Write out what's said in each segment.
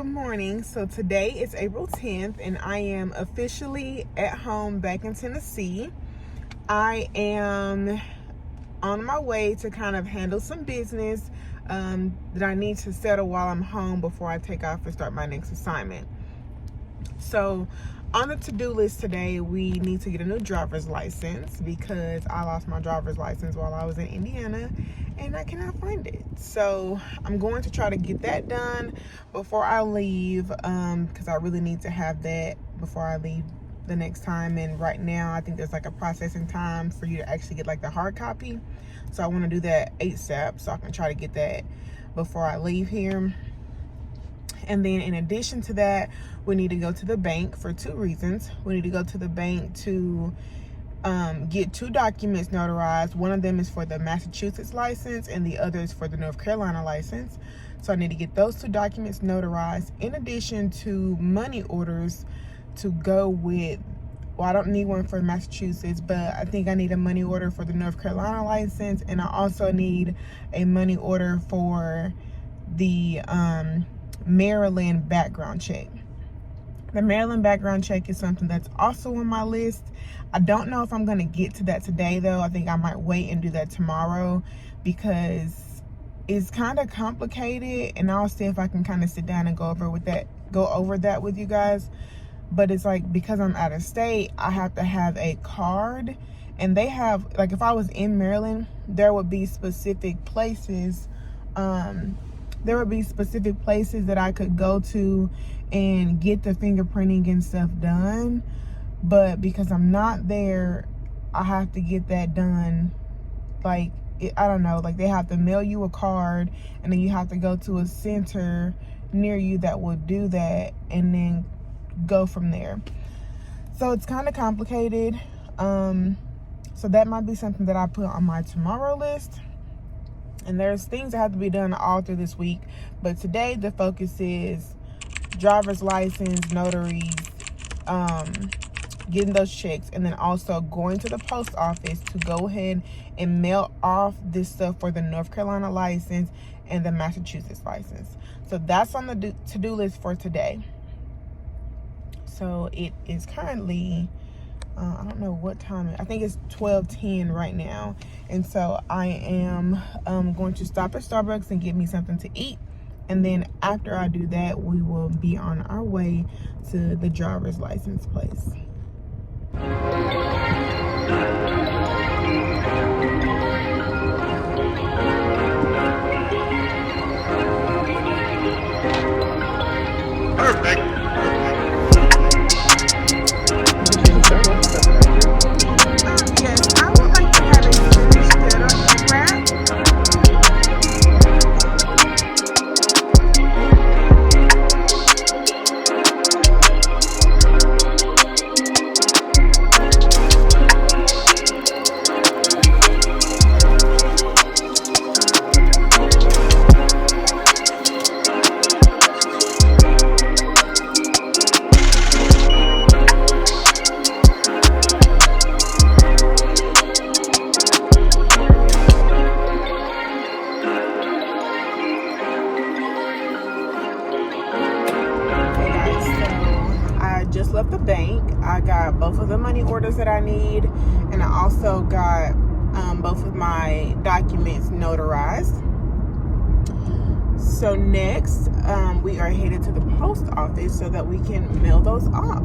Good morning. So today is April 10th and I am officially at home back in Tennessee. I am on my way to kind of handle some business that I need to settle while I'm home before I take off and start my next assignment. So on the to-do list today, we need to get a new driver's license because I lost my driver's license while I was in Indiana and I cannot find it. So I'm going to try to get that done before I leave because I really need to have that before I leave the next time. And right now I think there's like a processing time for you to actually get like the hard copy. So I want to do that ASAP so I can try to get that before I leave here. And then in addition to that, we need to go to the bank for two reasons. We need to go to the bank to get two documents notarized. One of them is for the Massachusetts license and the other is for the North Carolina license. So I need to get those two documents notarized in addition to money orders to go with, well, I don't need one for Massachusetts, but I think I need a money order for the North Carolina license, and I also need a money order for the Maryland background check. The Maryland background check is something that's also on my list. I don't know if I'm going to get to that today though. I think I might wait and do that tomorrow because it's kind of complicated, and I'll see if I can kind of sit down and go over that with you guys. But it's like, because I'm out of state, I have to have a card, and they have, like, if I was in Maryland, there would be specific places that I could go to and get the fingerprinting and stuff done. But because I'm not there, I have to get that done. Like, I don't know, like they have to mail you a card, and then you have to go to a center near you that will do that, and then go from there. So it's kind of complicated. So that might be something that I put on my tomorrow list. And there's things that have to be done all through this week. But today the focus is driver's license, notaries, getting those checks, and then also going to the post office to go ahead and mail off this stuff for the North Carolina license and the Massachusetts license. So that's on the to-do list for today. So it is currently, I don't know what time, I think it's 12:10 right now. And so I am going to stop at Starbucks and get me something to eat. And then after I do that, we will be on our way to the driver's license place. Perfect. Yes, I would like to have a finished cheddar wrap. Just left the bank. I got both of the money orders that I need, and I also got both of my documents notarized. So next we are headed to the post office so that we can mail those off,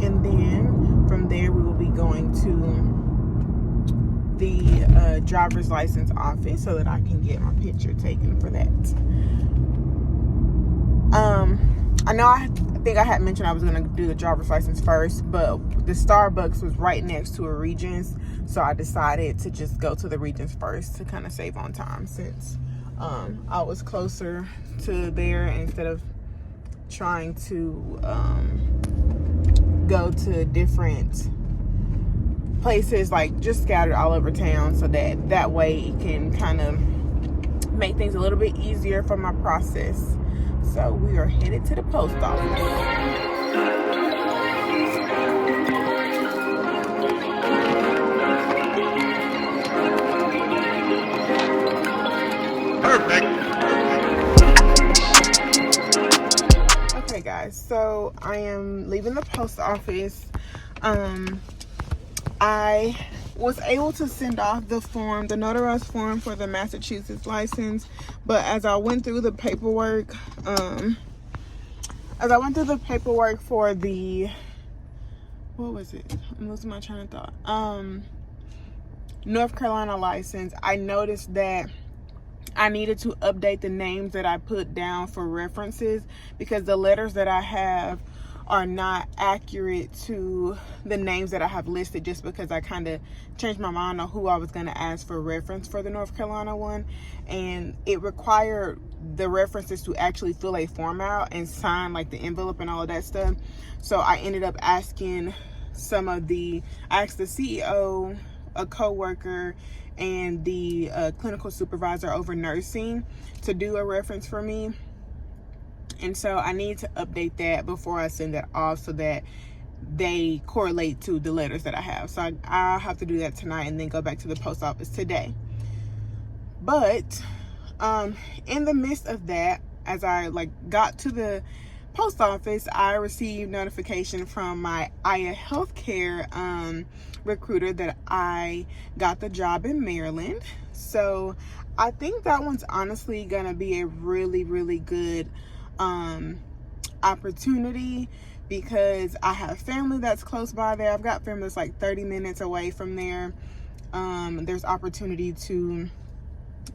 and then from there we will be going to the driver's license office so that I can get my picture taken for that. I think I had mentioned I was going to do the driver's license first, but the Starbucks was right next to a Regions, so I decided to just go to the Regions first to kind of save on time, since I was closer to there instead of trying to go to different places, like just scattered all over town, so that way it can kind of make things a little bit easier for my process. So we are headed to the post office. Perfect. guys, so I am leaving the post office. I was able to send off the form, the notarized form for the Massachusetts license, but as I went through the paperwork, for the, what was it? I'm losing my train of thought. North Carolina license, I noticed that I needed to update the names that I put down for references, because the letters that I have are not accurate to the names that I have listed, just because I kind of changed my mind on who I was going to ask for reference for the North Carolina one, and it required the references to actually fill a form out and sign like the envelope and all of that stuff. So I ended up asking I asked the CEO, a co-worker, and the clinical supervisor over nursing to do a reference for me. And so I need to update that before I send that off so that they correlate to the letters that I have. So I'll have to do that tonight and then go back to the post office today. But in the midst of that, as I got to the post office, I received notification from my Aya Healthcare recruiter that I got the job in Maryland. So I think that one's honestly gonna be a really, really good opportunity, because I have family that's close by there. I've got family that's like 30 minutes away from there. There's opportunity to,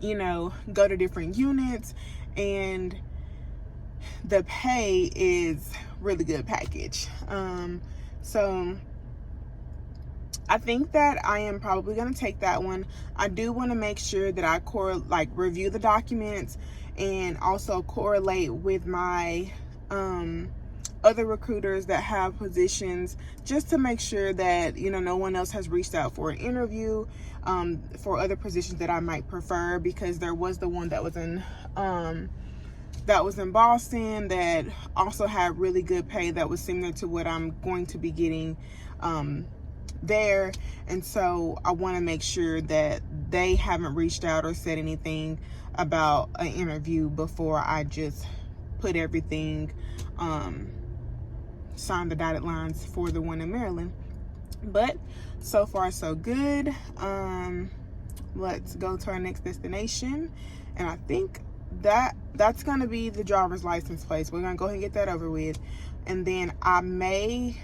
go to different units, and the pay is really good package. So I think that I am probably going to take that one. I do want to make sure that I review the documents and also correlate with my other recruiters that have positions, just to make sure that no one else has reached out for an interview for other positions that I might prefer, because there was the one that was in Boston that also had really good pay that was similar to what I'm going to be getting there. And so I want to make sure that they haven't reached out or said anything about an interview before I just put everything, sign the dotted lines for the one in Maryland. But so far so good. Let's go to our next destination, and I think that's going to be the driver's license place. We're going to go ahead and get that over with, and then I may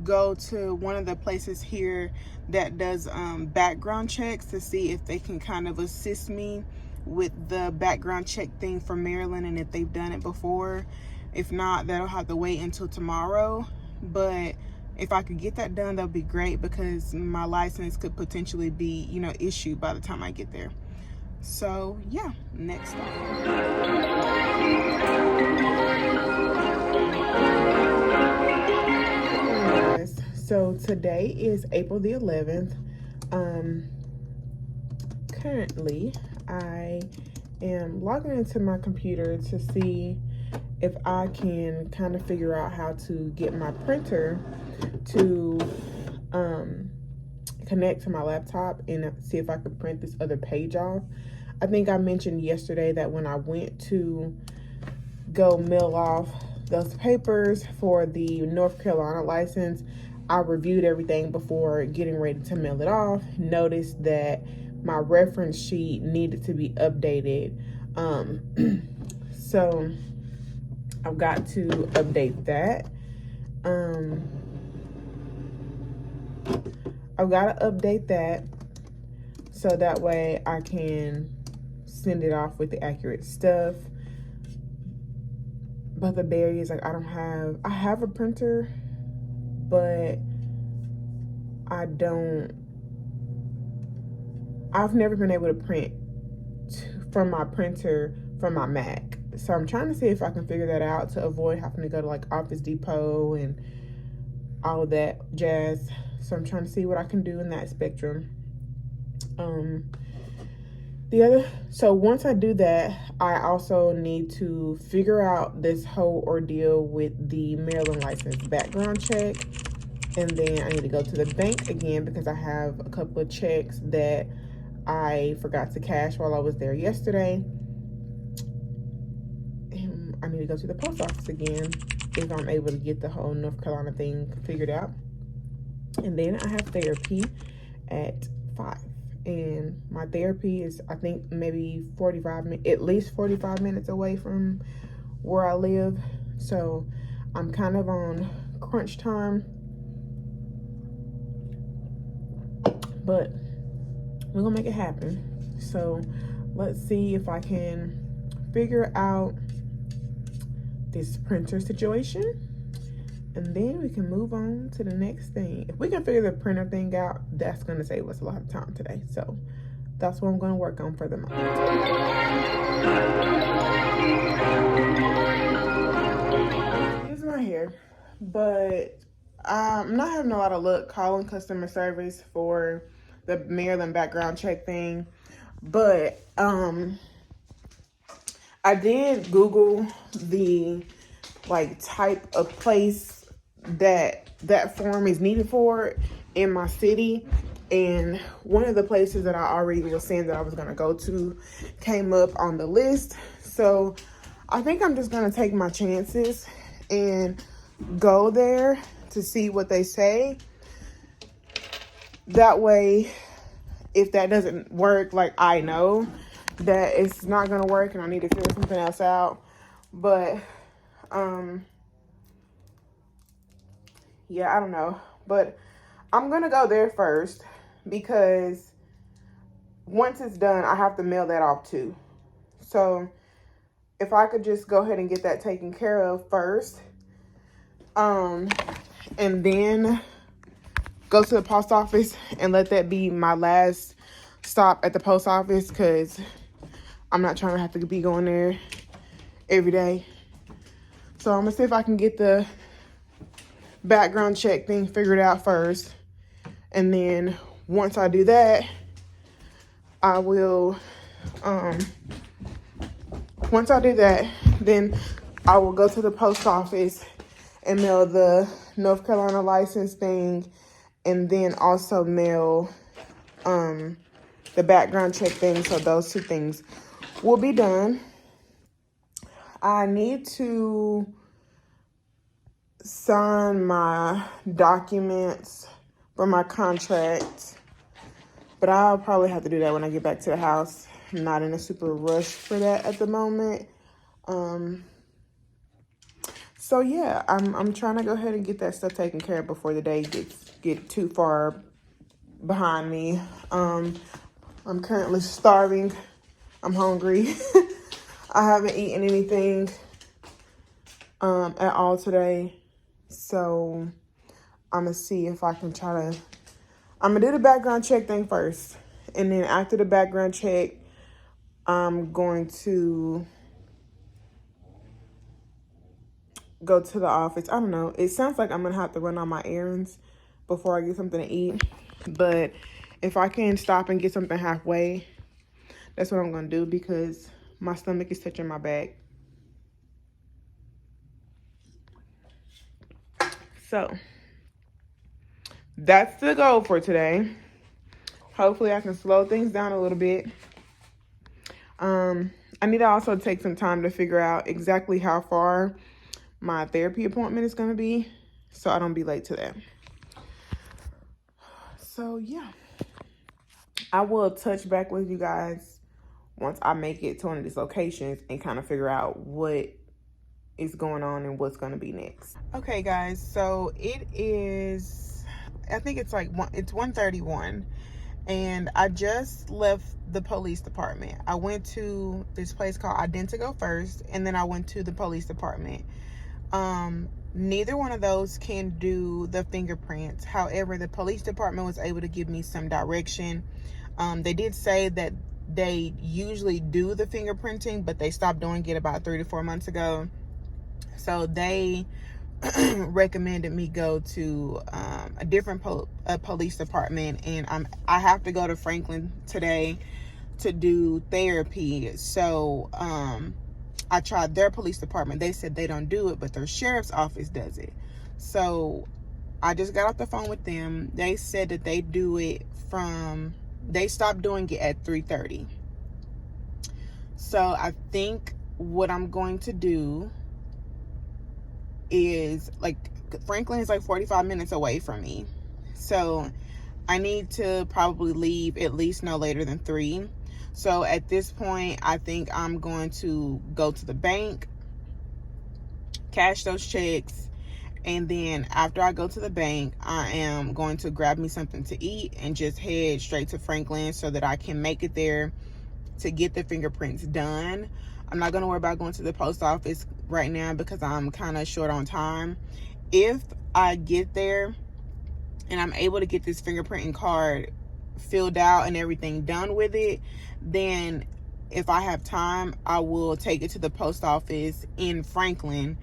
go to one of the places here that does background checks to see if they can kind of assist me with the background check thing for Maryland, and if they've done it before. If not, that'll have to wait until tomorrow. But if I could get that done, that would be great, because my license could potentially be issued by the time I get there. So yeah, next stop. So today is April the 11th. Currently I am logging into my computer to see if I can kind of figure out how to get my printer to connect to my laptop and see if I could print this other page off. I think I mentioned yesterday that when I went to go mail off those papers for the North Carolina license, I reviewed everything before getting ready to mail it off. Noticed that my reference sheet needed to be updated. So I've got to update that. I've got to update that so that way I can send it off with the accurate stuff. But the barrier is I have a printer, but I've never been able to print from my printer from my Mac. So I'm trying to see if I can figure that out to avoid having to go to Office Depot and all of that jazz. So I'm trying to see what I can do in that spectrum. So once I do that, I also need to figure out this whole ordeal with the Maryland license background check. And then I need to go to the bank again, because I have a couple of checks that I forgot to cash while I was there yesterday. And I need to go to the post office again if I'm able to get the whole North Carolina thing figured out. And then I have therapy at 5. And my therapy is, I think, maybe at least 45 minutes away from where I live. So I'm kind of on crunch time. But we're gonna make it happen. So let's see if I can figure out this printer situation, and then we can move on to the next thing. If we can figure the printer thing out, that's gonna save us a lot of time today. So that's what I'm gonna work on for the moment. Here's my hair, but I'm not having a lot of luck calling customer service for the Maryland background check thing, but I did Google the type of place that form is needed for in my city, and one of the places that I already was saying that I was gonna go to came up on the list. So I think I'm just gonna take my chances and go there to see what they say. That way, if that doesn't work, I know that it's not gonna work and I need to figure something else out. But yeah, I don't know, but I'm gonna go there first, because once it's done I have to mail that off too. So if I could just go ahead and get that taken care of first, and then go to the post office and let that be my last stop at the post office, because I'm not trying to have to be going there every day. So I'm gonna see if I can get the background check thing figured out first. And then once I do that, I will, once I do that, then I will go to the post office and mail the North Carolina license thing, and then also mail the background check thing. So those two things will be done. I need to sign my documents for my contract, but I'll probably have to do that when I get back to the house. I'm not in a super rush for that at the moment. So yeah, I'm trying to go ahead and get that stuff taken care of before the day get too far behind me. I'm currently starving. I'm hungry. I haven't eaten anything at all today. So I'm gonna see if I can I'm gonna do the background check thing first. And then after the background check, I'm going to go to the office. I don't know. It sounds like I'm gonna have to run on my errands before I get something to eat. But if I can stop and get something halfway, that's what I'm gonna do, because my stomach is touching my back. So that's the goal for today. Hopefully I can slow things down a little bit. I need to also take some time to figure out exactly how far my therapy appointment is going to be, so I don't be late to that. So yeah, I will touch back with you guys once I make it to one of these locations and kind of figure out what is going on and what's going to be next. Okay guys, so it is, I think it's it's 1:31, and I just left the police department. I went to this place called Identigo first, and then I went to the police department. Neither one of those can do the fingerprints. However, the police department was able to give me some direction. They did say that they usually do the fingerprinting, but they stopped doing it about 3 to 4 months ago. So they recommended me go to a different police department, and I have to go to Franklin today to do therapy. So I tried their police department. They said they don't do it, but their sheriff's office does it. So I just got off the phone with them. They said that they do it they stopped doing it at 3:30. So I think what I'm going to do is, like, Franklin is like 45 minutes away from me. So I need to probably leave at least no later than 3. So at this point, I think I'm going to go to the bank, cash those checks, and then after I go to the bank, I am going to grab me something to eat and just head straight to Franklin so that I can make it there to get the fingerprints done. I'm not going to worry about going to the post office right now because I'm kind of short on time. If I get there and I'm able to get this fingerprinting card filled out and everything done with it, then if I have time, I will take it to the post office in Franklin,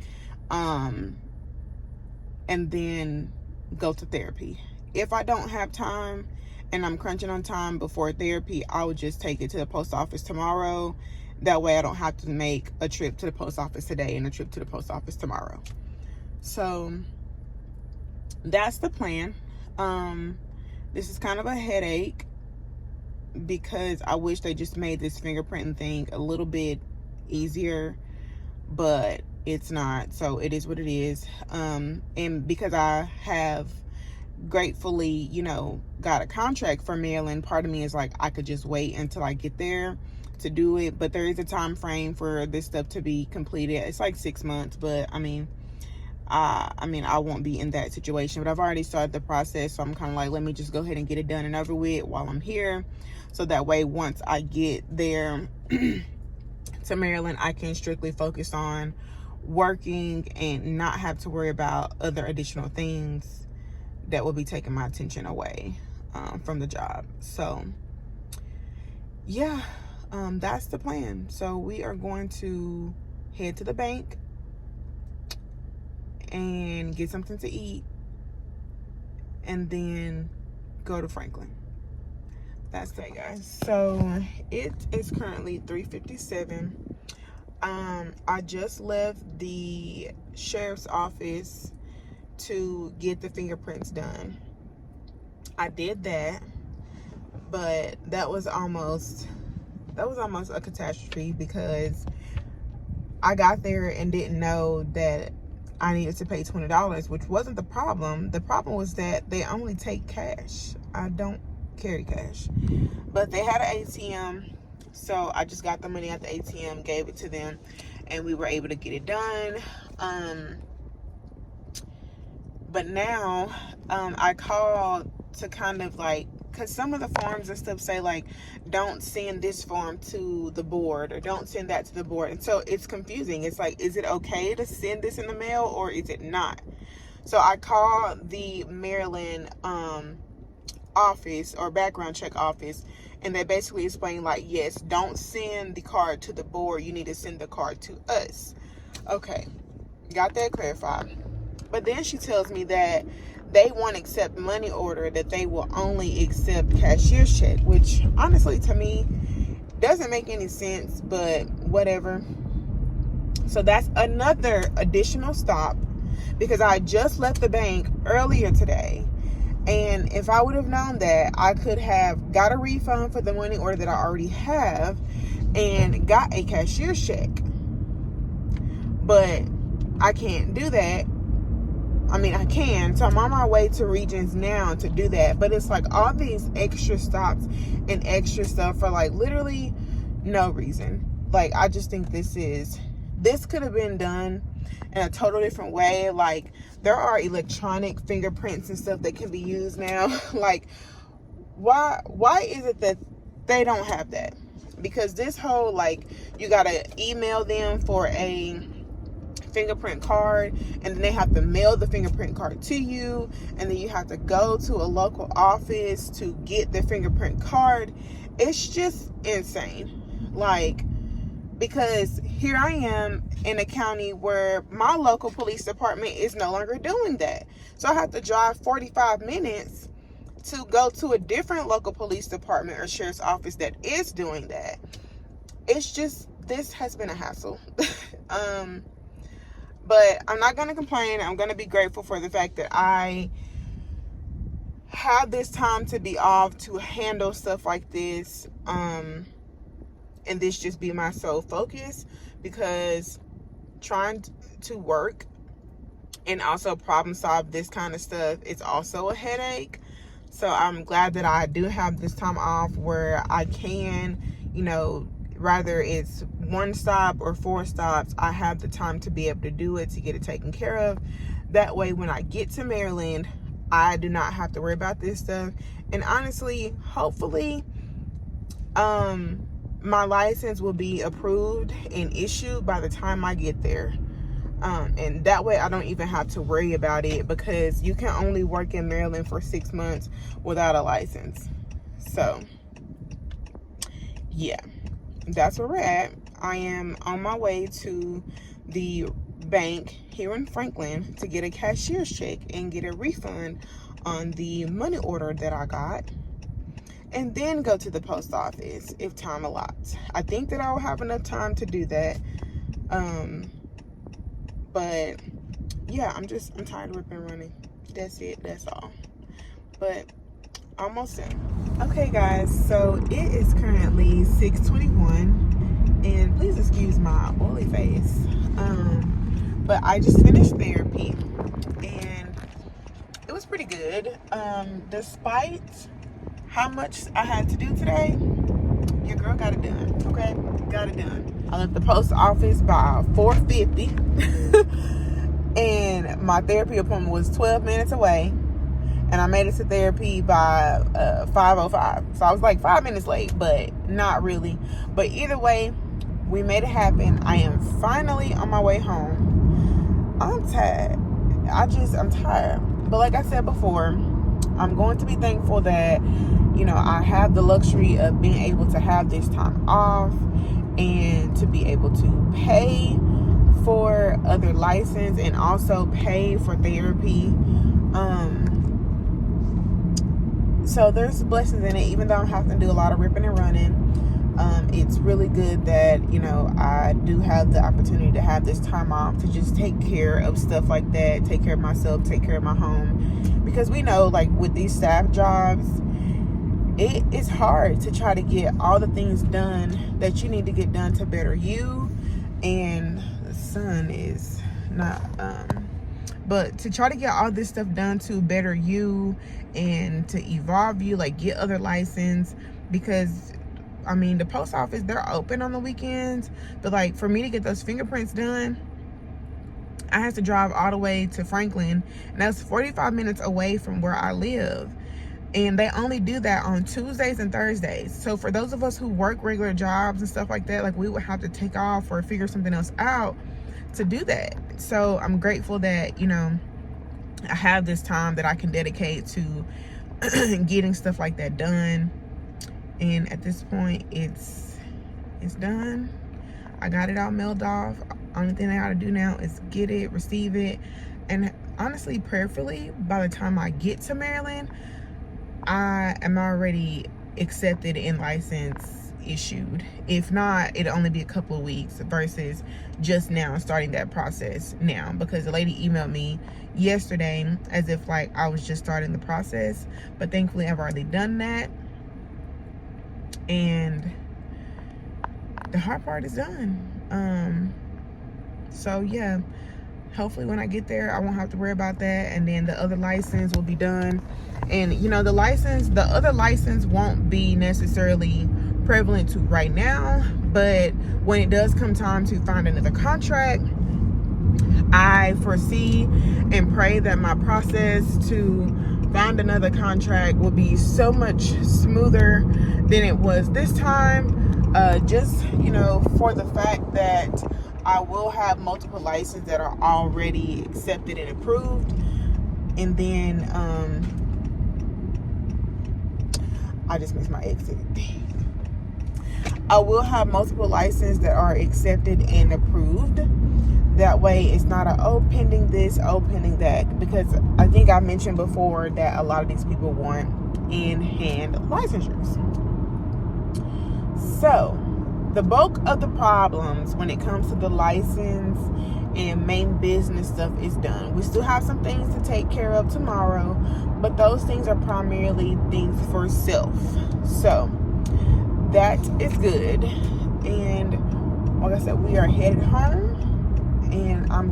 and then go to therapy. If I don't have time and I'm crunching on time before therapy, I would just take it to the post office tomorrow. That way I don't have to make a trip to the post office today and a trip to the post office tomorrow. So that's the plan. This is kind of a headache because I wish they just made this fingerprinting thing a little bit easier, but it's not. So it is what it is. And because I have gratefully, you know, got a contract for Maryland, part of me is like, I could just wait until I get there to do it. But there is a time frame for this stuff to be completed. It's like 6 months, but I mean, I won't be in that situation, but I've already started the process. So I'm kind of like, let me just go ahead and get it done and over with while I'm here. So that way, once I get there to Maryland, I can strictly focus on working and not have to worry about other additional things that will be taking my attention away from the job. So yeah, that's the plan. So we are going to head to the bank and get something to eat and then go to Franklin. That's that, guys. So it is currently 3:57. I just left the sheriff's office to get the fingerprints done. I did that, but that was almost a catastrophe because I got there and didn't know that I needed to pay $20, which wasn't the problem. The problem was that they only take cash. I don't carry cash, but they had an ATM, so I just got the money at the ATM, gave it to them, and we were able to get it done. But now I called to kind of like, because some of the forms and stuff say like, don't send this form to the board or don't send that to the board, and so it's confusing. It's like, is it okay to send this in the mail or is it not? So I called the Maryland office or background check office, and they basically explained like, yes, don't send the card to the board, you need to send the card to us. Okay, got that clarified. But then she tells me that they won't accept money order, that they will only accept cashier's check, which honestly to me doesn't make any sense, but whatever. So that's another additional stop because I just left the bank earlier today. And if I would have known that, I could have got a refund for the money order that I already have and got a cashier's check. But I can't do that. I mean, I can. So I'm on my way to Regions now to do that. But it's like all these extra stops and extra stuff for like literally no reason. Like, I just think this could have been done in a total different way. Like, there are electronic fingerprints and stuff that can be used now. Like, why is it that they don't have that? Because this whole, like, you gotta email them for a fingerprint card, and then they have to mail the fingerprint card to you, and then you have to go to a local office to get the fingerprint card. It's just insane. Like, because here I am in a county where my local police department is no longer doing that. So I have to drive 45 minutes to go to a different local police department or sheriff's office that is doing that. It's just, this has been a hassle. But I'm not going to complain. I'm going to be grateful for the fact that I have this time to be off to handle stuff like this. And this just be my sole focus, because trying to work and also problem solve this kind of stuff, it's also a headache. So I'm glad that I do have this time off where I can, you know, whether it's 1 stop or 4 stops, I have the time to be able to do it, to get it taken care of. That way, when I get to Maryland, I do not have to worry about this stuff. And honestly, hopefully, my license will be approved and issued by the time I get there. And that way I don't even have to worry about it, because you can only work in Maryland for 6 months without a license. So yeah, that's where we're at. I am on my way to the bank here in Franklin to get a cashier's check and get a refund on the money order that I got, and then go to the post office if time allows. I think that I'll have enough time to do that. But yeah, I'm tired of ripping and running. That's it, that's all. But almost done. Okay guys, so it is currently 6:21, and please excuse my oily face. But I just finished therapy and it was pretty good. Despite how much I had to do today, your girl got it done, okay? Got it done. I left the post office by 4:50 and my therapy appointment was 12 minutes away, and I made it to therapy by 5:05. So I was like 5 minutes late, but not really. But either way, we made it happen. I am finally on my way home. I'm tired. I'm tired. But like I said before, I'm going to be thankful that, you know, I have the luxury of being able to have this time off and to be able to pay for other license and also pay for therapy. So there's blessings in it, even though I'm having to do a lot of ripping and running. It's really good that, you know, I do have the opportunity to have this time off to just take care of stuff like that, take care of myself, take care of my home. Because we know, like, with these staff jobs, it is hard to try to get all the things done that you need to get done to better you. And the sun is not, but to try to get all this stuff done to better you and to evolve you, like get other license. Because I mean, the post office, they're open on the weekends, but like for me to get those fingerprints done, I have to drive all the way to Franklin, and that's 45 minutes away from where I live. And they only do that on Tuesdays and Thursdays. So for those of us who work regular jobs and stuff like that, like we would have to take off or figure something else out to do that. So I'm grateful that, you know, I have this time that I can dedicate to getting stuff like that done. And at this point, it's done. I got it all mailed off. Only thing I gotta do now is get it, receive it, and honestly, prayerfully, by the time I get to Maryland, I am already accepted and license issued. If not, it'll only be a couple of weeks versus just now starting that process now, because the lady emailed me yesterday as if like I was just starting the process, but thankfully I've already done that. And the hard part is done. So yeah, hopefully when I get there, I won't have to worry about that. And then the other license will be done. And you know, the other license won't be necessarily prevalent to right now, but when it does come time to find another contract, I foresee and pray that my process to find another contract will be so much smoother than it was this time. Just, you know, for the fact that I will have multiple licenses that are already accepted and approved. And then I just missed my exit. I will have multiple licenses that are accepted and approved. That way it's not a, oh, pending this, oh, pending that. Because I think I mentioned before that a lot of these people want in-hand licensures. So the bulk of the problems when it comes to the license and main business stuff is done. We still have some things to take care of tomorrow, but those things are primarily things for self. So that is good. And like I said, we are headed home, and I'll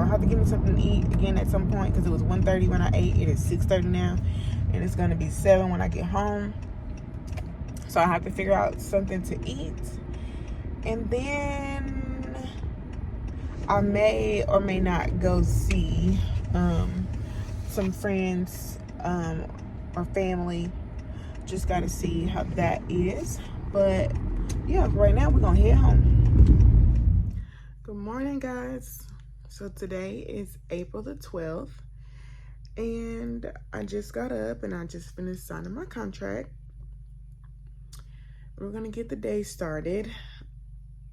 have to give me something to eat again at some point, because it was 1:30 when I ate. It is 6:30 now, and it's going to be 7 when I get home. So I have to figure out something to eat, and then I may or may not go see some friends or family. Just got to see how that is. But yeah, right now we're gonna head home. Good morning, guys. So today is April the 12th, and I just got up and I just finished signing my contract. We're gonna get the day started,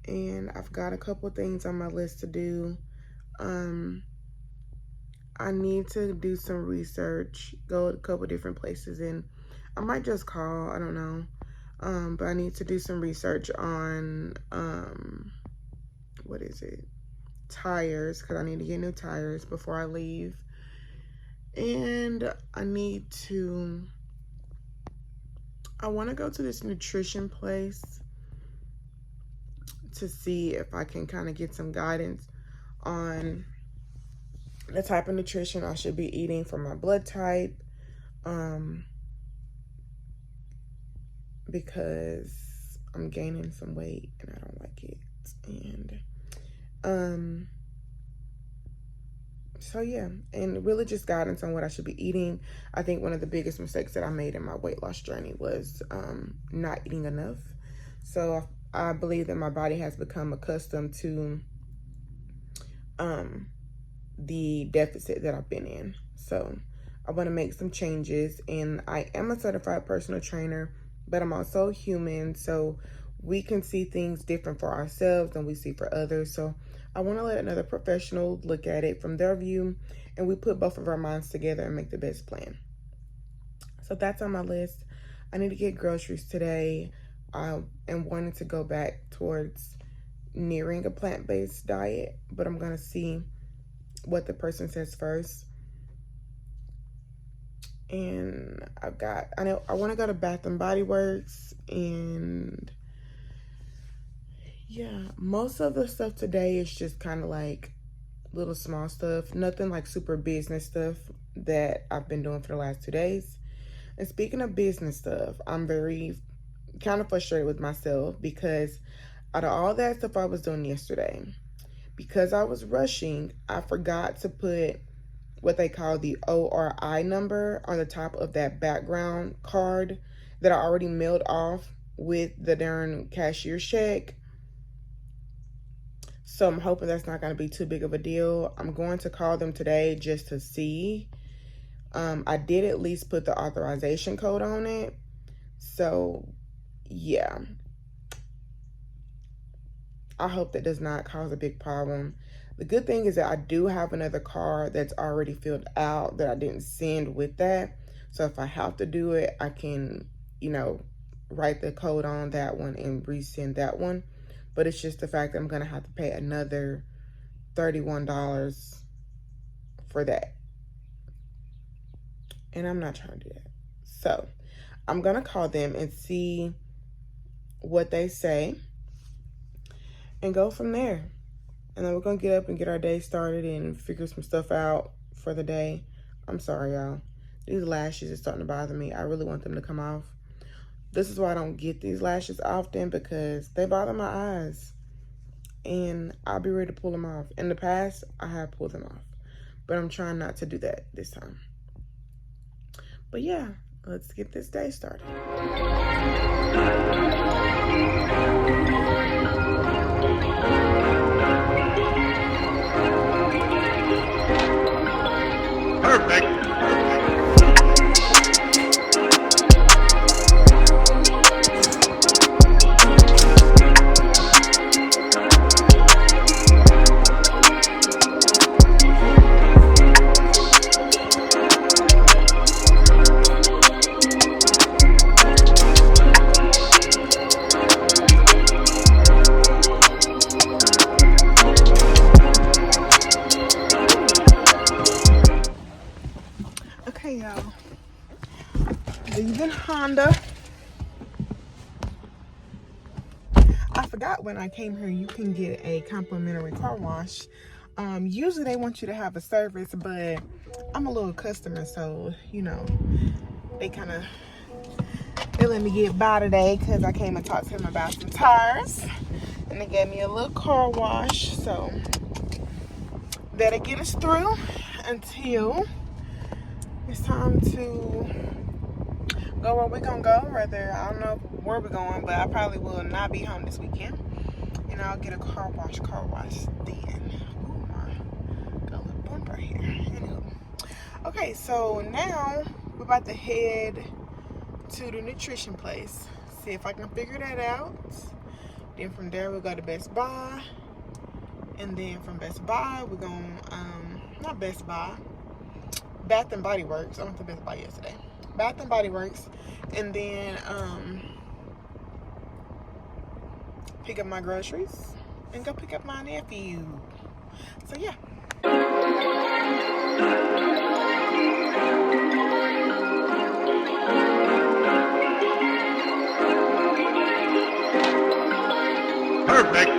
and I've got a couple things on my list to do. I need to do some research, go a couple different places, and I might just call, I don't know. But I need to do some research on, tires, because I need to get new tires before I leave. And I want to go to this nutrition place to see if I can kind of get some guidance on the type of nutrition I should be eating for my blood type. Because I'm gaining some weight and I don't like it. And so yeah, and really just guidance on what I should be eating. I think one of the biggest mistakes that I made in my weight loss journey was not eating enough. So I believe that my body has become accustomed to the deficit that I've been in. So I want to make some changes, and I am a certified personal trainer, but I'm also human, so we can see things different for ourselves than we see for others. So I want to let another professional look at it from their view, and we put both of our minds together and make the best plan. So that's on my list. I need to get groceries today. I am wanting to go back towards nearing a plant-based diet, but I'm going to see what the person says first. And I want to go to Bath and Body Works, and yeah, most of the stuff today is just kind of like little small stuff, nothing like super business stuff that I've been doing for the last 2 days. And speaking of business stuff, I'm very kind of frustrated with myself, because out of all that stuff I was doing yesterday, because I was rushing, I forgot to put what they call the ORI number on the top of that background card that I already mailed off with the darn cashier's check. So I'm hoping that's not going to be too big of a deal. I'm going to call them today just to see. I did at least put the authorization code on it. So yeah, I hope that does not cause a big problem. The good thing is that I do have another card that's already filled out that I didn't send with that. So if I have to do it, I can, write the code on that one and resend that one. But it's just the fact that I'm going to have to pay another $31 for that. And I'm not trying to do that. So I'm going to call them and see what they say and go from there. And then we're going to get up and get our day started and figure some stuff out for the day. I'm sorry, y'all. These lashes are starting to bother me. I really want them to come off. This is why I don't get these lashes often, because they bother my eyes. And I'll be ready to pull them off. In the past, I have pulled them off. But I'm trying not to do that this time. But yeah, let's get this day started. Perfect. Okay, y'all. Leaving Honda. I forgot when I came here you can get a complimentary car wash. Usually they want you to have a service, but I'm a little customer, so you know they let me get by today because I came and talked to them about some tires, and they gave me a little car wash, so that'll get us through until it's time to go where we're gonna go. Rather, I don't know where we're going, but I probably will not be home this weekend, and I'll get a car wash then. Oh my, got a little bump right here. Anywho. Okay, so now we're about to head to the nutrition place, see if I can figure that out. Then from there we'll go to Best Buy, and then from Best Buy we're going not Best Buy, Bath and Body Works. I went to Best Buy yesterday. Bath and Body Works, and then pick up my groceries and go pick up my nephew. So yeah. Perfect.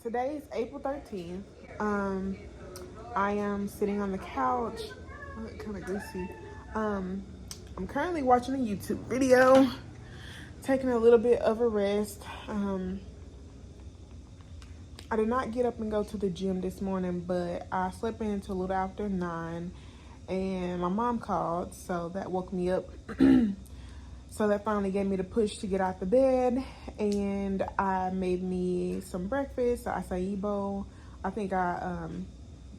Today is April 13th. I am sitting on the couch. I look kind of greasy. I'm currently watching a YouTube video, taking a little bit of a rest. I did not get up and go to the gym this morning, but I slept in until a little after 9, and my mom called, so that woke me up. So that finally gave me the push to get out the bed, and I made me some breakfast, an acai bowl. I think I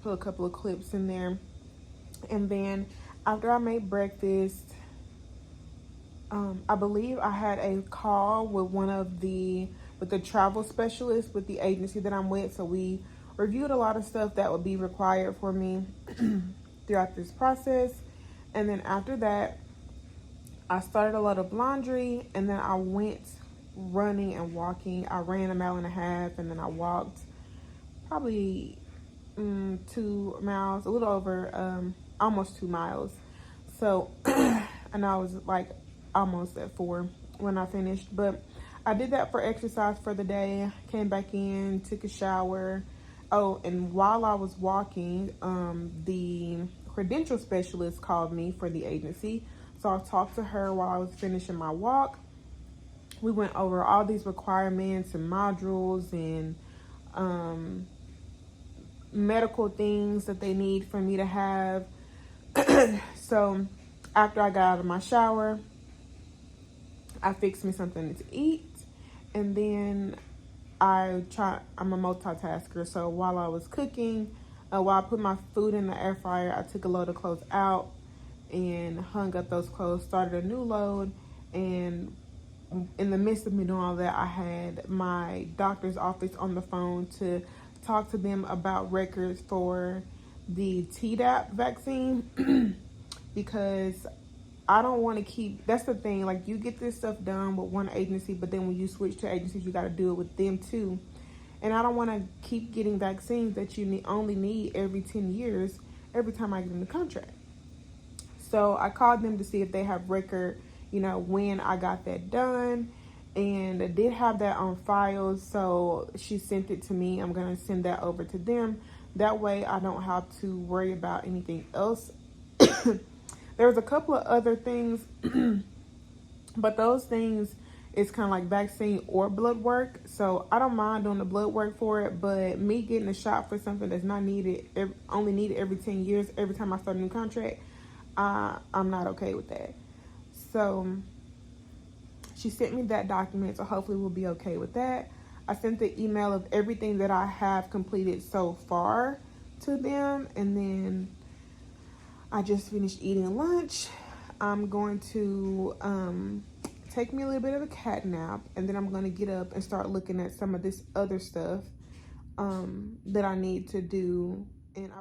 put a couple of clips in there. And then after I made breakfast, I believe I had a call with with the travel specialist with the agency that I'm with. So we reviewed a lot of stuff that would be required for me throughout this process. And then after that, I started a lot of laundry, and then I went running and walking. I ran 1.5 miles, and then I walked probably 2 miles, a little over, almost 2 miles. So, and I was like almost at 4 when I finished. But I did that for exercise for the day, came back in, took a shower. Oh, and while I was walking, the credential specialist called me for the agency. So I talked to her while I was finishing my walk. We went over all these requirements and modules and medical things that they need for me to have. So after I got out of my shower, I fixed me something to eat. And then I'm a multitasker. So while I was cooking, while I put my food in the air fryer, I took a load of clothes out and hung up those clothes, started a new load. And in the midst of me doing all that, I had my doctor's office on the phone to talk to them about records for the Tdap vaccine because I don't want to keep, that's the thing, like you get this stuff done with one agency, but then when you switch to agencies, you got to do it with them too. And I don't want to keep getting vaccines that you only need every 10 years every time I get in the contract. So I called them to see if they have record, when I got that done. And I did have that on file, so she sent it to me. I'm going to send that over to them. That way I don't have to worry about anything else. There was a couple of other things, but those things is kind of like vaccine or blood work. So I don't mind doing the blood work for it, but me getting a shot for something that's not needed, only needed every 10 years, every time I start a new contract, I'm not okay with that. So she sent me that document, so hopefully we'll be okay with that. I sent the email of everything that I have completed so far to them, and then I just finished eating lunch. I'm going to take me a little bit of a cat nap, and then I'm going to get up and start looking at some of this other stuff that I need to do. And I